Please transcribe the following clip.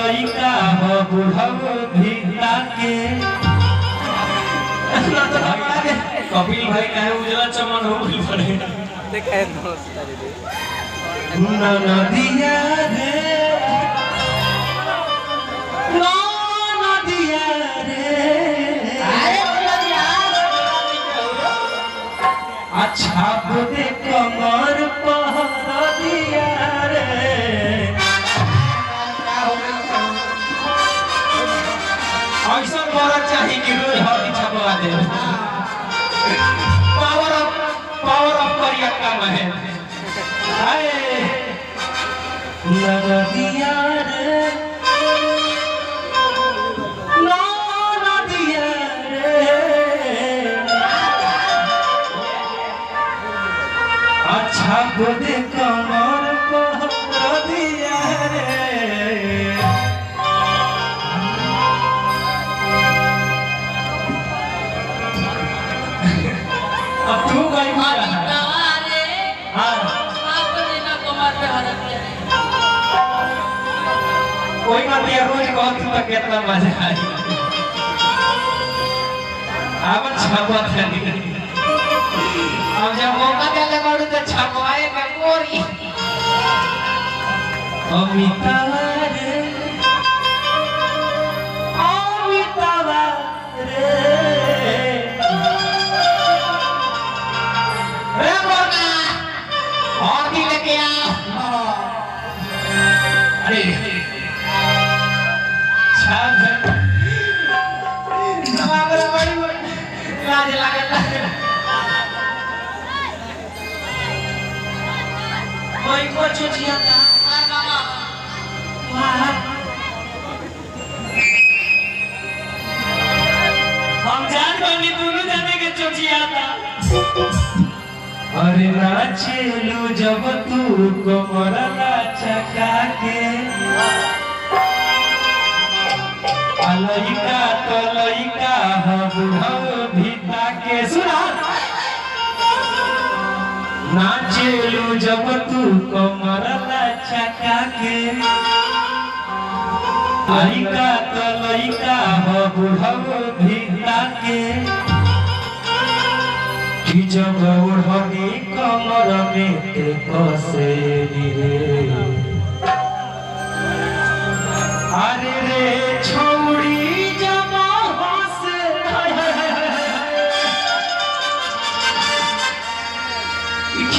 लइका हो बुढ़ऊ भीता के कपिल भाई कहे उजला चमन हो गइल पड़े देखा है नमस्कार नदिया रे नदिया रे अच्छा बोले कमर पहर दिया रे ऐसा बड़ा चाहिए कि रोज हल्दी छपवा दे पावर ऑफ करिया काम है नदिया रे नदिया रे अच्छा बोले कमर पहर दिया रे अब तू गई कोई मत ये रोज कहत तो कितना मजा आई अब छापत है अब जब मौका देले बाड़ू तो छपवाए का कोरी अमिताभ रे अमिताभ रे रे बोला और भी लेके आओ अरे लाज लागल कोई को चुचिया था हम जान बनी दोनों जाने के चुचिया था अरे नाचेलू जब तू कमर नाचका के लइका तो लइका बुढ़ऊ भीता के सुना नाचेलू जब तू कमर लचका के लइका तो लइका बुढ़ऊ भीता के जब ओढ़नी कमर में ते कसे रे अरे रे छोड़ी